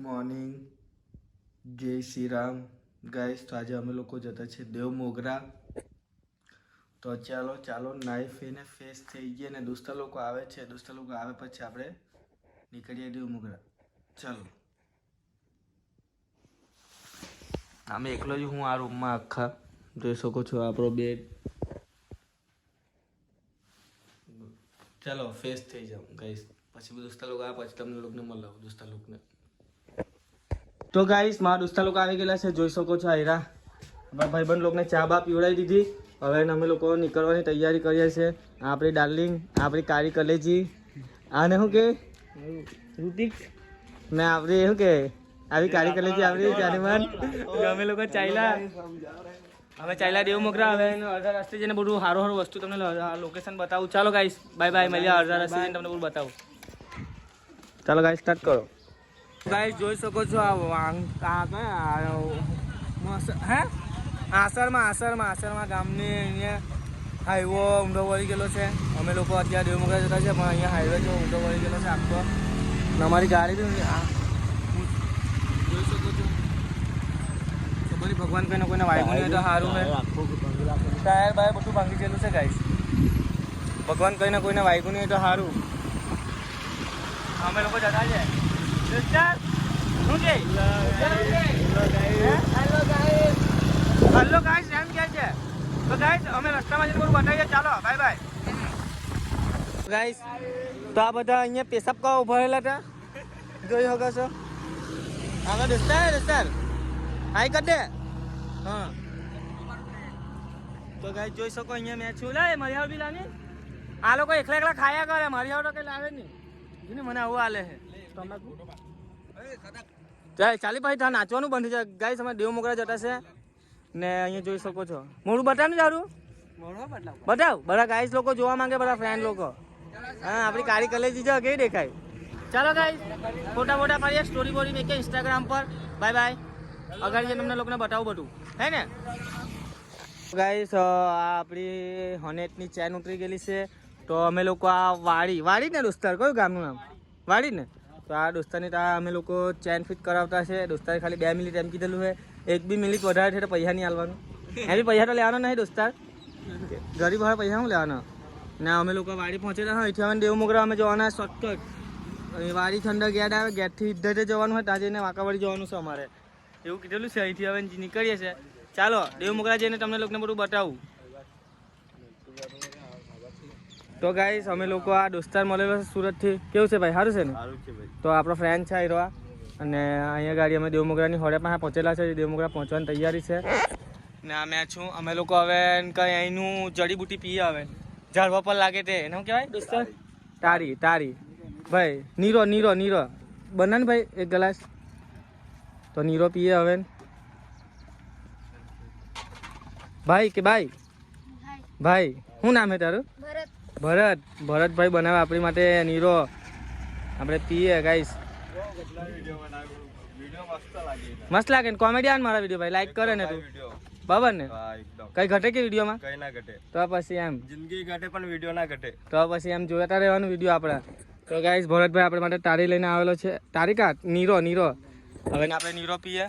Morning, જય Shri Ram guys. તો આજે અમે લોકો જતા છે દેવ મોગરા. તો ચાલો નાઈ ફીને ફેસ થઈ ગયા ને દોસ્તા લોકો આવે છે. દોસ્તા લોકો આવે પછી આપણે નીકળીએ દેવ મોગરા. ચાલો. આમે એકલો જ હું આ રૂમમાં આખા જોઈ શકો છો આપણો બેડ. ચાલો ફેસ થઈ જાવ ગાઈસ. પછી દોસ્તા લોકો આવે પછી તમને લોકોને મળાવું દોસ્તા લોકોને. તો ગાઈસ મારા દોસ્તા લોકો આવી ગયેલા છે, જોઈ શકો છો. આયરા ભાઈબંધ લોકોને ચા બા પીવડાવી દીધી. હવે અમે લોકો નીકળવાની તૈયારી કરીએ છીએ. આપણી ડાર્લિંગ, આપણી કાળી કલેજી, આને શું કે ઋતિક ને આપણી શું કે આવી કાળી કલેજી આપણી જાનેમાન. અમે લોકો ચાલ્યા દેવ મોગરા. હવે અડધા રસ્તે જઈને બધું સારું વસ્તુ તમને લોકેશન બતાવું. ચાલો ગાઈસ બાય બાય, મળીએ અડધા રસ્તે જઈને તમને બધું બતાવું. ચાલો ગાઈસ સ્ટાર્ટ કરો. ગાઈસ જોઈ શકો છો આસરમાં ગામની અહીંયા હાઈવો ઊંધો વળી ગયેલો છે. અમે લોકો અત્યારે દેવ મોગરા જતા છે પણ અહીંયા હાઈવે જો ઊંધો વળી ગયેલો છે આખો. અમારી ગાડી બી જોઈ શકો છો. ખબર ભગવાન કોઈને વાગ્યું નહીં તો સારું છે. ટાયર બાયર બધું ભાંગી ગયેલું છે ગાઈસ. ભગવાન કોઈને વાગ્યું નહીં તો સારું. અમે લોકો જતા છે હેલો ગાઈસ એમ કે છે. તો ગાઈસ અમે રસ્તામાં જઈને બધું બતાવીએ. ચાલો બાય બાય ગાઈસ. તો આ બધા અહીંયા પેશાબ કરવા ઉભા રહેલા હતા, જોઈ શકો છો. આગળ દોસ્તાર હાઈ કર દે. હા તો ગાઈસ જોઈ શકો અહીંયા મેં છું. લે મારી હાવ બી લાની. આ લોકો એકલા ખાયા કરે, મારી હાવ તો કઈ લાવે નહીં. મને આવું હાલે છે. ચાલી ભાઈ ત્યાં નાચવાનું બંધ છે ગાઈસ. અમે દેવ મોગરા જતા છે ને અહીંયા જોઈ શકો છો. મોડું બતાવ ને જારું બતાવ. બધા ગાઈસ લોકો જોવા માંગે, બધા ફ્રેન્ડ લોકો. હા આપણી કાળી કલેજી છે, કેવી દેખાય. ચાલો ગાઈસ ફોટા પાડીએ, સ્ટોરી બોરી મેકે ઇન્સ્ટાગ્રામ પર. Bye bye. અગાડી જઈને તમને લોકોને બતાવું બધું, હે ને ગાઈસ. આપણી હોનેટની ચેન ઉતરી ગયેલી છે. તો અમે લોકો આ વાડી ને દોસ્તાર, કયું ગામનું નામ? વાડી ને. તો આ દોસ્તારની ત્યાં અમે લોકો ચેન ફિટ કરાવતા છે. દોસ્તારે ખાલી 2 મિનિટ એમ કીધેલું છે. 1 મિનિટ વધારે છે તો પૈસા નહીં આલવાનું. એવી પૈસા તો લેવાનો નહીં દોસ્તાર, ગરીબ હોય પૈસા શું લેવાના. ને અમે લોકો વાડી પહોંચેલા હોય. અહીંથી અમે દેવ મોગરા અમે જવાના શોર્ટકટ. વાડી ઠંડા ગેટ આવે, ગેટથી ઇધર જવાનું હોય ત્યાં જઈને વાંકાવાડી જવાનું છે અમારે, એવું કીધેલું છે. અહીંથી હવે નીકળીએ છીએ. ચાલો દેવ મોગરા જઈને તમને લોકોને બધું બતાવું. તો ગાઈસ અમે લોકો આ દોસ્તાર મળેલો છે સુરતથી. કેવું છે ભાઈ? સારું છે ને? તો આપણો ફ્રેન્ડ છે આયરો. અને અહીંયા ગાડી અમે દેવ મોગરાની હોડે પાસે પહોંચેલા છે. દેવ મોગરા પહોંચવાની તૈયારી છે. ને આ મેં છું. અમે લોકો હવે કંઈ અહીંનું જડીબુટી પીએ. હવે ઝાડવા પર લાગે તે એને શું કહેવાય દોસ્તાર? તારી ભાઈ. નીરો બના ને ભાઈ એક ગ્લાસ. તો નીરો પીએ હવે ભાઈ. કે ભાઈ શું નામ છે તારું? ભરતભાઈ બનાવે આપણી માટે નીરો. આપણે પીએ ગાઈસ. મસ્ત લાગે ને? કોમેડિયન મારા વિડીયો ભાઈ લાઈક કરે ને તું, બરાબર ને? કઈ ઘટે કે વિડીયોમાં? કઈ ના ઘટે. તો પછી એમ જિંદગી ઘટે પણ વિડીયો ના ઘટે. તો પછી એમ જોતા રહેવાનું વિડીયો આપણા. તો ગાઈસ ભરતભાઈ આપણે માટે તારી લઈને આવેલો છે. તારી કા નીરો. હવે આપણે નીરો પીએ.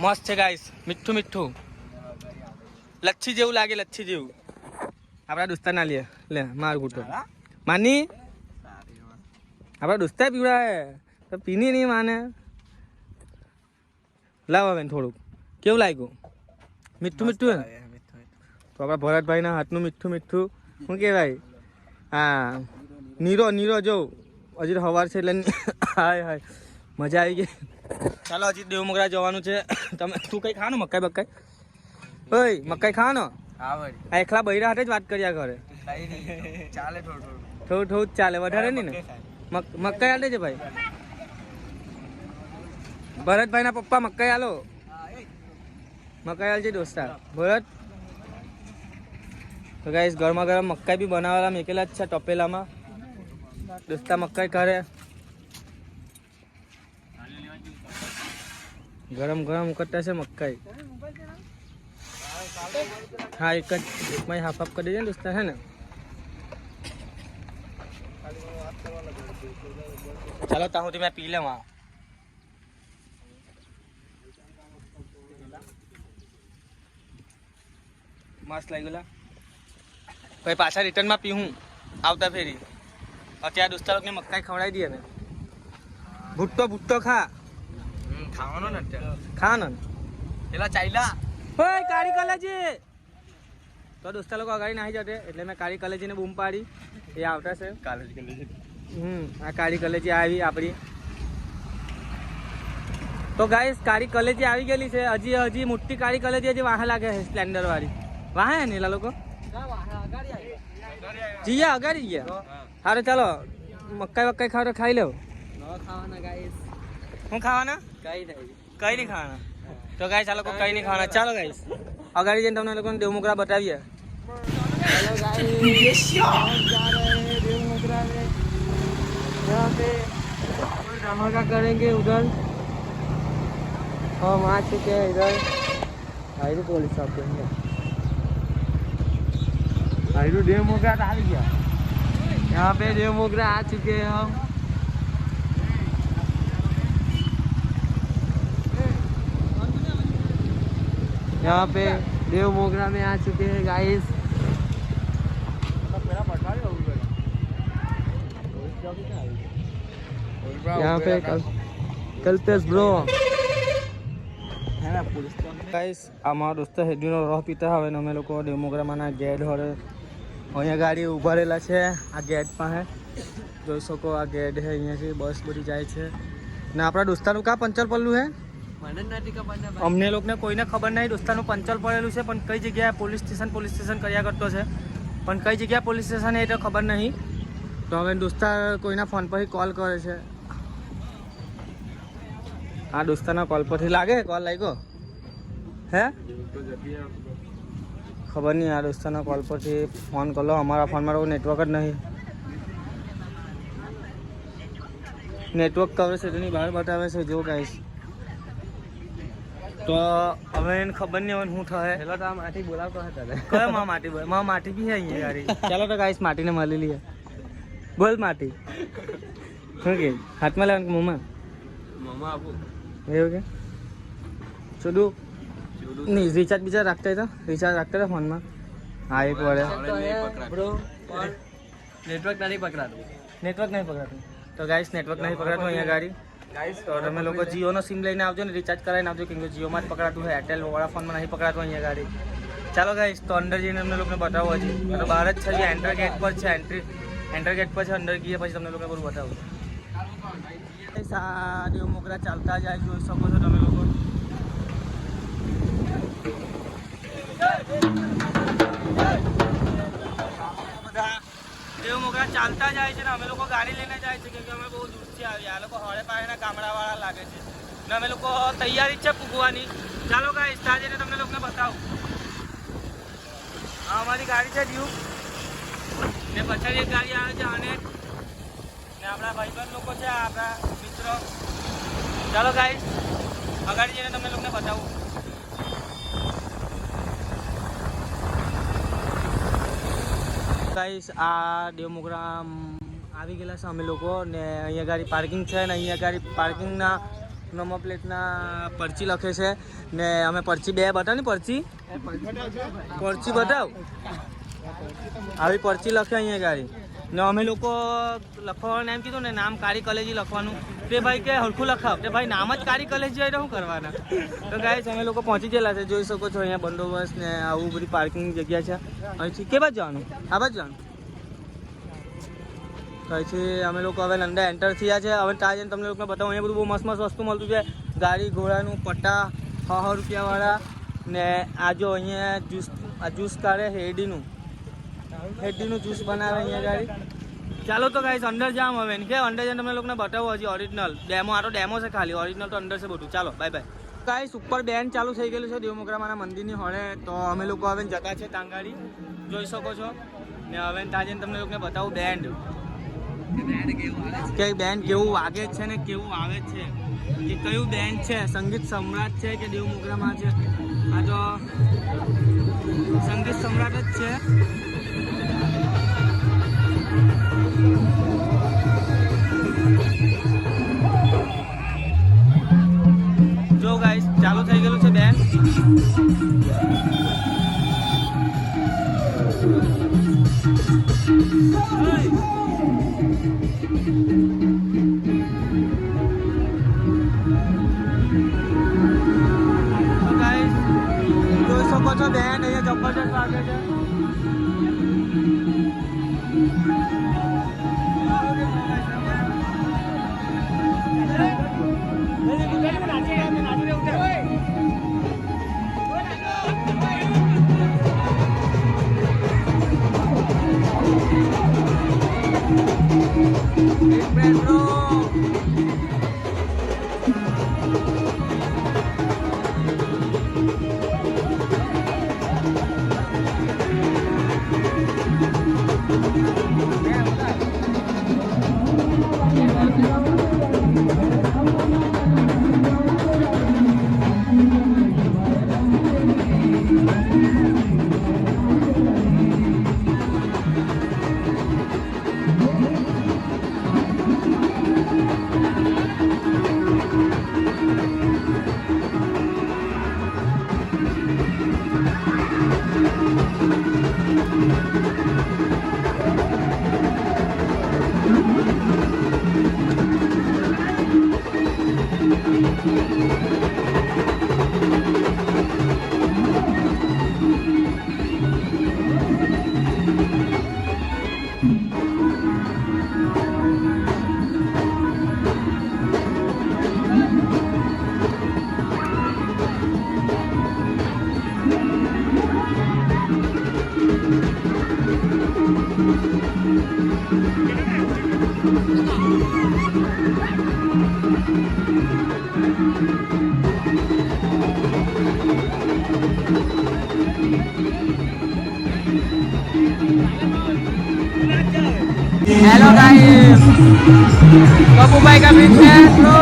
મસ્ત છે ગાઈસ, મીઠું લચ્છી જેવું લાગે, લચ્છી જેવું. આપણા દોસ્તાર ના લે માર ગુટો માની. આપણા દોસ્તાર પીવડાવે તો પીની નહીં માને. લાવ હવે થોડુંક. કેવું લાગ્યું? મીઠું તો આપણા ભરતભાઈના હાથનું મીઠું શું કહેવાય? હા નીરો જો હજી સવાર છે એટલે હાય મજા આવી ગઈ. ચાલો હજી દેવ મોગરા જવાનું છે. તું કઈ ખાવાનું? મકાઈ ઓય મકાઈ ખાવાનો? આ એકલા બૈરા હાથે જ વાત કર્યા કરે. થોડું જ ચાલે, વધારે નહીં ને. મકાઈ હાલે છે ભાઈ. ભરતભાઈ ના પપ્પા મકાઈ હાલો. મકાઈ હાલ છે દોસ્તાર ભરત. તો ગાઈસ ગરમા ગરમ મકાઈ બી બનાવેલા મેકેલા જ છે ટપેલામાં. દોસ્તા મકાઈ કરે ગરમ કરતા છે મકાઈ. હા એક જ હાફ કરી દેજે ને દોસ્તાર, હે ને? ચાલો ત્યાં સુધી મેં પી લેવા મસ્ત લાગી ગયેલા પછી પાછા રિટર્નમાં પીવું આવતા ફેરી અત્યારે દોસ્તારોને મકાઈ ખવડાવી દઈએ ને ભૂટ્ટો ખા ખાવાનો ને અત્યારે ખાવાનો પેલા ચાઈલા ઓય કાળી કલેજી તો દોસ્તા લોકો અગાડી નાહી જતે એટલે મેં કાળી કલેજીને બૂમ પાડી એ આવતા છે આ કાળી કલેજી આવી આપણી તો ગાઈસ કાળી કલેજી આવી ગયેલી છે હજી મોટી કાળી કલેજી હજી વાહે લાગે છે સ્પ્લેન્ડર વાળી વાહે ને એલા લોકો જીયા અગાડી ગયા સારું ચાલો મકાઈ ખાઈ લેવો હું ખાવાના કઈ નહીં ખાવાના તો ગાઈસ આ લોકો કઈ નહીં ખાવાના ચાલો ગાઈસ અગાડી જઈને તમને લોકોને દેવમોગરા બતાવીએ हेलो गाइस जा रहे हैं देवमोगरा में यहाँ पे धमाका करेंगे उधर हम आ चुके हैं इधर आयरु पुलिस साहब के आयरु देवमोगरा आ गया यहाँ पे देवमोगरा आ चुके हैं हम यहाँ पे देवमोगरा में आ चुके हैं गाइस यहाँ पे कल्पेश ब्रो है ना पुलिस गाइस અમારો દોસ્તો હેડીનો રહ પીતા હવે અમે લોકો દેવમોગરામાંના ગેટ હોરે અહીંયા ગાડી ઊભા રહેલા છે આ ગેટ પાસે જોઈ શકો આ ગેટ છે અહીંયાથી બસ બધી જાય છે ને આપણા દોસ્તાનું કા પંચર પડલું છે અમને લોકોને કોઈને ખબર નહીં દોસ્તાનું પંચર પડેલું છે પણ કઈ જગ્યાએ પોલીસ સ્ટેશન કર્યા કરતો છે પણ કઈ જગ્યાએ પોલીસ સ્ટેશન એ તો ખબર નહીં તો હવે દોસ્તાર કોઈના ફોન પરથી કોલ કરે છે આ દોસ્તારના કોલ પરથી લાગે કોલ લાગ્યો હે ખબર નહીં આ દોસ્તારના કોલ પરથી ફોન કરો અમારા ફોનમાં તો નેટવર્ક જ નહીં નેટવર્ક કવરેજ એટલી બહાર બતાવે છે જો ગાઈસ તો હવે એને ખબર નહીં હવે શું થાય પેલો તો આ માટી બોલાવતો હતા કયો માટી બી છે અહીંયા ગાડી ચાલો તો ગાઈસ માટીને મળી લઈએ બોલ માટી શું કે હાથમાં લેવાનું મોમાં આપું એવું કે ચુડું નહીં રિચાર્જ રાખતા હતા ફોનમાં હા એક વડે નેટવર્ક નહીં પકડાતું તો ગાઈસ નેટવર્ક નહીં પકડાતું અહીંયા ગાડી ગાઈસ તો તમે લોકો જીઓનો સિમ લઈને આવજો ને રિચાર્જ કરાવીને આવજો કેમ કે જીઓમાં જ પકડાતું હોય એરટેલ વાળા ફોનમાં નહીં પકડાતું અહીંયા ગાડી ચાલો ગાઈસ તો અંદર જઈને તમને લોકોને બતાવો હજી તો બહાર જ છે એન્ટર ગેટ પર છે એન્ટર ગેટ પર છે અંદર ગયા પછી તમને લોકોને બધું બતાવું આ દેવમોગરા ચાલતા જાય જોઈ શકો છો તમે લોકો બધા દેવમોગરા ચાલતા જાય છે ને અમે લોકો ગાડી લઈને જાય છે કેમ કે અમે બહુ દૂરથી આવ્યા આ લોકો હળે પાસેના ગામડાવાળા લાગે છે ને અમે લોકો તૈયારી જ છે પૂગવાની ચાલો ગાઈસ ત્યાં જઈને તમને લોકોને બતાવું આ અમારી ગાડી છે ડ્યુક ને પછાડી એક ગાડી આવે છે અને આપણા ભાઈબંધ લોકો છે આપણા મિત્રો ચાલો ગાઈસ અગાડી જઈને તમને લોકોને બતાવું ગાઈસ આ દેવમોગરા આવી ગયેલા છે અમે લોકો ને અહીંયા ગાડી પાર્કિંગ છે ને અહીંયા ગાડી પાર્કિંગના નંબર પ્લેટના પરચી લખે છે ને અમે પરચી બે બતાવ ને પરચી બતાવ આવી પરચી લખે અહીંયા ગાડી ને અમે લોકો લખવાનું એમ કીધું ને નામ કાળી કલેજી લખવાનું તે ભાઈ કે હરખું લખાવ તે ભાઈ નામ જ કાળી કલેજી હોય તો શું કરવાના તો ગાઈસ અમે લોકો પહોંચી ગયેલા છે જોઈ શકો છો અહીંયા બંદોબસ્ત ને આવું બધી પાર્કિંગ જગ્યા છે અહીંથી કે બાજુ જવાનું આ બાજુ જવાનું તો અહીંથી અમે લોકો હવે અંદર એન્ટર થયા છે હવે ત્યાં જઈને તમને લોકોને બતાવું અહીંયા બધું બહુ મસ્ત વસ્તુ મળતું છે ગાડી ઘોડાનું પટ્ટા 600 રૂપિયાવાળા ને આ જો અહીંયા જ્યુસ કાઢે હેડીનું જ્યુસ બનાવે અહીંયા ગાડી ચાલો તો ગાઈસ અંદર જામ હવે કે અંદર જઈને તમને લોકોને બતાવો હજી ઓરિજિનલ ડેમો આ તો ડેમો છે ખાલી ઓરિજિનલ તો અંદર છે બધું ચાલો બાય બાય ગાઈસ ઉપર બેન્ડ ચાલુ થઈ ગયેલું છે દેવમોગરામાંના મંદિરની હોળે તો અમે લોકો હવે જતા છે તાંગાડી જોઈ શકો છો ને હવે ત્યાં જઈને તમને લોકોને બતાવું બેન્ડ કે બેન્ડ કેવું વાગે છે ને કેવું આવે છે કે કયું બેન્ડ છે સંગીત સમ્રાટ છે કે દેવમોગરામાં છે આ તો સંગીત સમ્રાટ જ છે જોઈ શકો છો બેન અહીંયા જબરજસ્ત વાગે છે. हेलो गाइस, कबू भाई का बीच में ब्रो.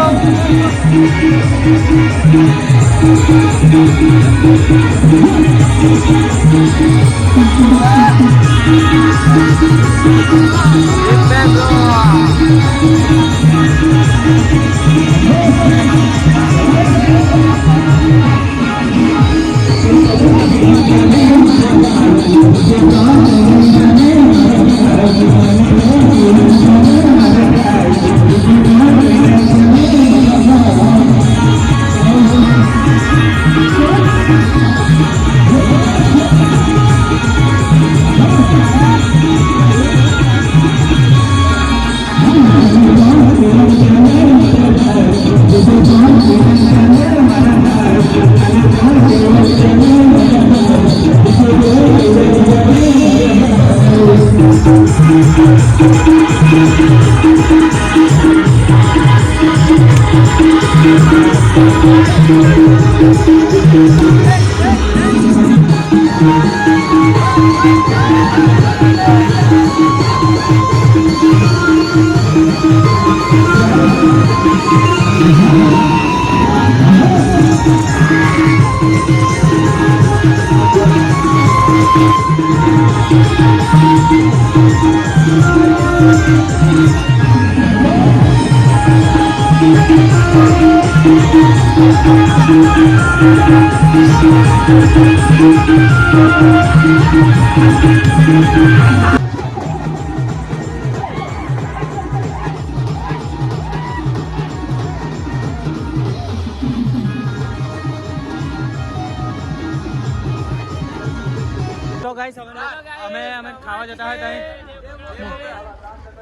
तो गाइस हमें खावा जाता है कहीं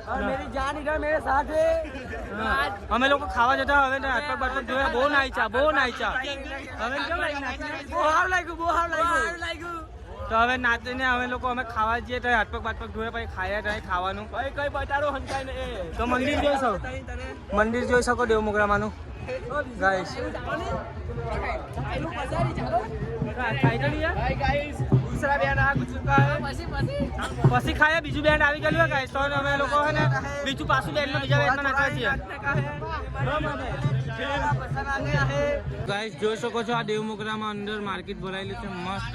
और मेरी जान इधर मेरे साथ है. અમે લોકો ખાવા જતા હવે હાથપગ બાટપગ જોયા બહુ નાઈચા હવે કેમ લાગ્યું તો હવે નાચીને અમે લોકો અમે ખાવા જઈએ તો હાથપગ બાટપગ ધોયા પછી ખાયા ત્યાં ખાવાનું કઈ બતાડો હંકાય ને તો મંદિર જોઈ શકો દેવ મોગરામાંનું ગાઈસ. પછી ખાયા બીજું બેન્ડ આવી ગયું હોય ગાઈસ તો અમે લોકો હે ને બીજું પાછું બેન્ડમાં બીજા બેન્ડમાં નાચવા છીએ ગાઈસ. જોઈ શકો છો આ દેવ મોગરામાં અંદર માર્કેટ ભરાયેલું છે મસ્ત.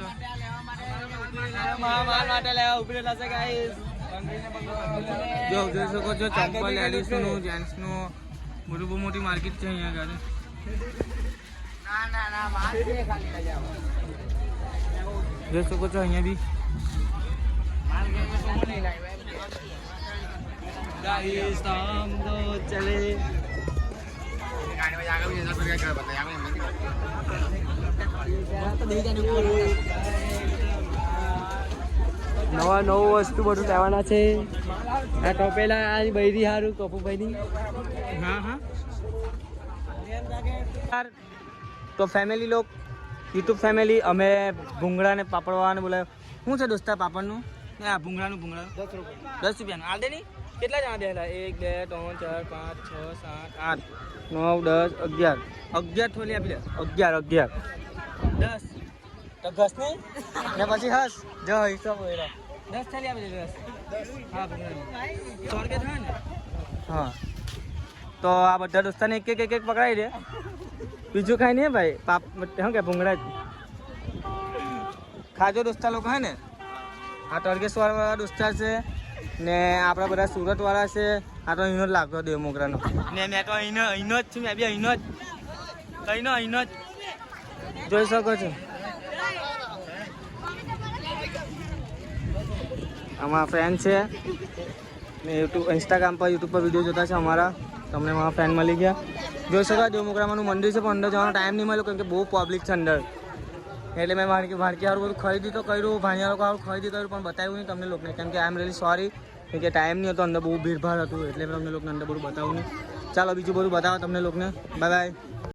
જોઈ શકો છો ચંપલ લેડીઝનું જેન્ટ્સનું બધું બહુ મોટી માર્કેટ છે અહીંયા આગળ. જોઈ શકો છો અહીંયા બી गाइस हम तो चले નવા નવું વસ્તુ બધું લેવાના છે આ ટોપેલા આ બૈરી હારું કપુભાઈની હા તો ફેમિલી લોક યુટ્યુબ ફેમિલી અમે ભૂંગળા ને પાપડવાને બોલાવે શું છે દોસ્તા પાપડનું હા ભૂંગળાનું 10 રૂપિયાનું હાલ દે નહીં કેટલા જણા દેલા 1 2 3 4 5 6 7 8 9 10 11 થોલી આપી દે 11 10 તો ઘસ નહીં ને પછી હસ જો હિસાબ હોય 10 થાલી આપી દે 10 હા સ્વર્ગે થાય ને હા તો આ બધા દોસ્તાને એક એક પકડાઈ દે બીજું ખાઈ નહીં ભાઈ પાપ શું કે ભૂંગળા ખાજો દોસ્તા લોકો હે ને આ ટર્ગેશ્વર વાળા દોસ્તા છે ને આપણા બધા સુરત વાળા છે આ તો અહીંનો જ લાગતો દેવ મોગરાનો ને મેં તો અહીંનો જ છું મેં બી અહીંનો જ જોઈ શકો છો અમારા ફ્રેન્ડ છે ને ઇન્સ્ટાગ્રામ પર યુટ્યુબ પર વિડીયો જોતા છે અમારા તમને મારા ફ્રેન્ડ મળી ગયા જોઈ શકો દેવ મોગરામાનું મંદિર છે પણ અંદર જવાનો ટાઈમ નહીં મળ્યો કેમ કે બહુ પબ્લિક છે અંદર એટલે મેં ભાણકી સારું બધું ખરીદી તો કર્યું ભાણિયા લોકો સારું ખરીદી કર્યું પણ બતાવ્યું નહીં તમને લોકોને કેમ કે આઈ એમ રિયલી સોરી કે ટાઈમ નહીં હતો અંદર બહુ ભીડભાડ હતું એટલે મેં તમને લોકોને અંદર બધું બતાવું નહીં ચાલો બીજું બધું બતાવો તમને લોકોને બાય બાય